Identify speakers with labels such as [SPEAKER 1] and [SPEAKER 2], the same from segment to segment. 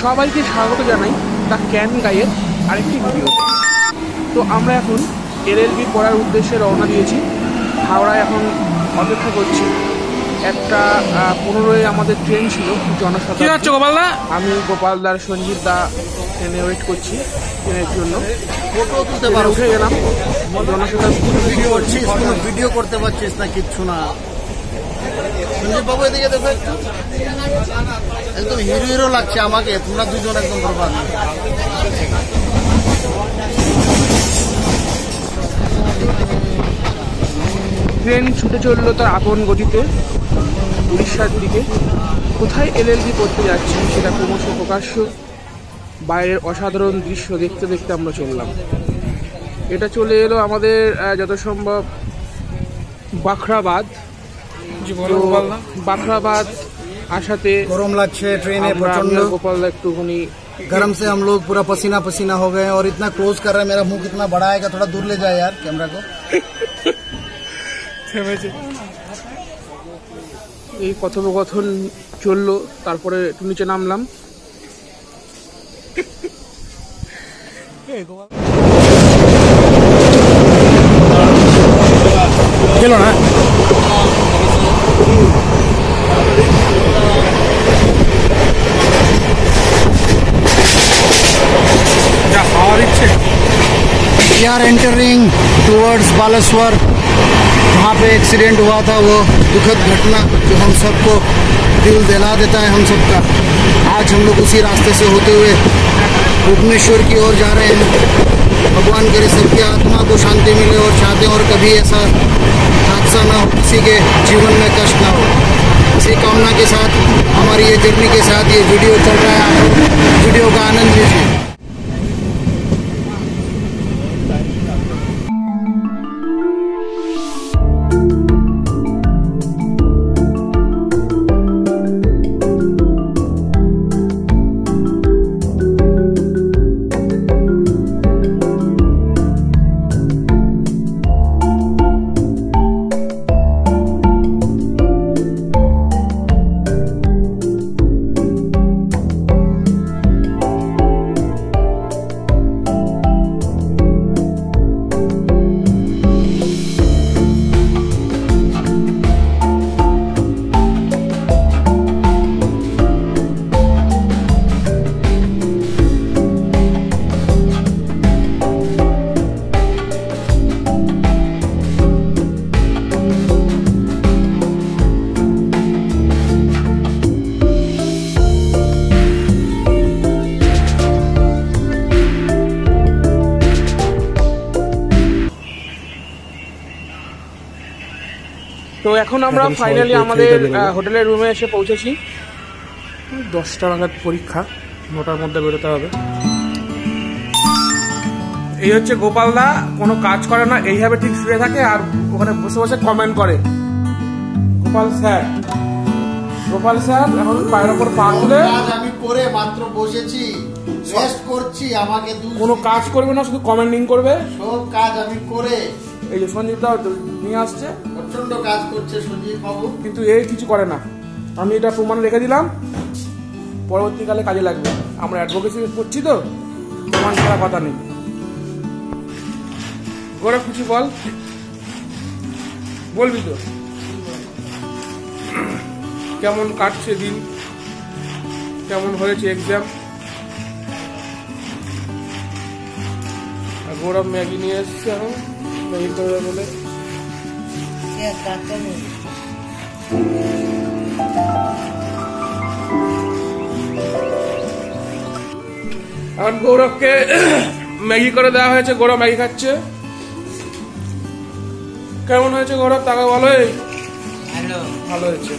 [SPEAKER 1] সবাইকে স্বাগত জানাই দ্য ক্যান গাইয়ের আরেকটি ভিডিও। তো আমরা এখন LLB পড়ার উদ্দেশ্যে রওনা দিয়েছি। হাওড়ায় এখন অপেক্ষা করছি। একটা 15-এ আমাদের ট্রেন ছিল জনশতাব্দী। আমি গোপালদার সঞ্জীব দা ট্রেনে ওয়েট করছি ট্রেনের জন্য। উঠে গেলাম জনশতাব্দী।
[SPEAKER 2] ভিডিও করতে পারছিস না, কিচ্ছু না। সঞ্জীব বাবু এদিকে দেখো, একদম হিরো হিরো লাগছে আমাকে। তোমরা দুজন একদম বরবাদ।
[SPEAKER 1] ট্রেন ছুটে চললো তার আপন গতিতে উড়িষ্যার দিকে। কোথায় LLB পড়তে যাচ্ছি সেটা ক্রমশ প্রকাশ্য। বাইরের অসাধারণ দৃশ্য দেখতে দেখতে আমরা চললাম। এটা চলে এলো আমাদের যত সম্ভব বাখরাবাদ। बाखराबाद आशाते
[SPEAKER 2] गरम लगছে ट्रेने प्रचंड।
[SPEAKER 1] गोपालदा একটুখানি
[SPEAKER 2] गरम से हम लोग पूरा पसीना पसीना हो गए और इतना क्लोज कर रहा है। मेरा मुंह कितना बड़ा है, थोड़ा दूर ले जाए यार कैमरा को।
[SPEAKER 1] এই কথোপকথন চললো, তারপরে একটু নিচে নামলাম।
[SPEAKER 2] চলো না We are entering towards Baleshwar, जहाँ पे एक्सीडेंट हुआ था। वो दुखद घटना जो हम सबको दिल दहला देता है हम सबका। आज हम लोग उसी रास्ते से होते हुए भुवनेश्वर की ओर जा रहे हैं। भगवान करे सबकी आत्मा को शांति मिले और चाहते हैं और कभी ऐसा हादसा ना हो, किसी के जीवन में कष्ट ना हो। इसी कामना के साथ हमारी ये जर्नी के साथ ये वीडियो चल रहा है। आप वीडियो का आनंद लीजिए।
[SPEAKER 1] তো এখন আমরা ফাইনালি আমাদের হোটেলের রুমে এসে পৌঁছেছি। 10টা নাগাদ পরীক্ষা, 9টার মধ্যে বেরোতে হবে। এই হচ্ছে গোপালদা, কোনো কাজ করে না, এইভাবে ঠিক শুয়ে থাকে আর ওখানে বসে বসে কমেন্ট করে। গোপাল স্যার এখন পায়ের ওপর পা তুলে
[SPEAKER 2] আমি করে মাত্র বসেছি, রেস্ট করছি। আমাকে
[SPEAKER 1] কোনো কাজ করবে না, শুধু কমেন্টিং করবে।
[SPEAKER 2] সব কাজ আমি করে।
[SPEAKER 1] এই যে সঞ্জীব দা নিয়ে আসছে,
[SPEAKER 2] প্রচন্ড কাজ করছে সঞ্জীব বাবু,
[SPEAKER 1] কিন্তু এই কিছু করে না। আমি এটা প্রমাণ রেখে দিলাম, পরবর্তীকালে কাজে লাগবে। আমরা অ্যাডভোকেসি করছি তো, প্রমাণ ছাড়া কথা নেই। গৌরব কিছু বলবি তো? কেমন কাটছে দিন, কেমন হয়েছে এক্সাম? গৌরব ম্যাগি নিয়ে এসছে, এখন ম্যাগি করবে বলে। এখন গৌরবকে ম্যাগি করে দেওয়া হয়েছে, গৌরব ম্যাগি খাচ্ছে। কেমন হয়েছে গৌরব, তাকে বলো। ভালো হয়েছে।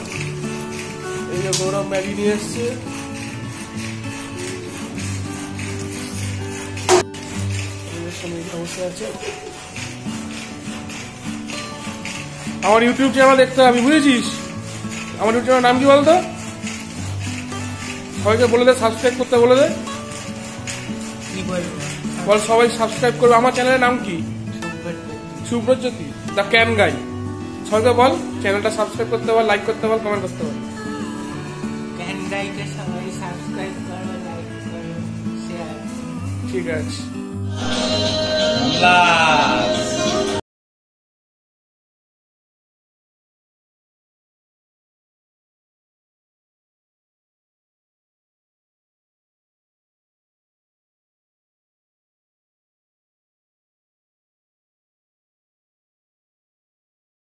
[SPEAKER 1] এই যে গৌরব ম্যাগি নিয়ে এসছে। আমার ইউটিউব চ্যানেল দেখতে হবে, বুঝেছিস? আমার ইউটিউব চ্যানেল নাম কি বলতো? সবাইকে বলে দে, সাবস্ক্রাইব করতে বলে দে। বল সবাই সাবস্ক্রাইব করবে। আমার চ্যানেলের নাম কি? সুব্রজ্যোতি দ্য ক্যান গাই। সবাইকে বল চ্যানেলটা সাবস্ক্রাইব করতে বল, লাইক করতে বল, কমেন্ট করতে বল।
[SPEAKER 3] ক্যান গাইকে সবাই সাবস্ক্রাইব করবে, লাইক
[SPEAKER 1] ঠিক আছে।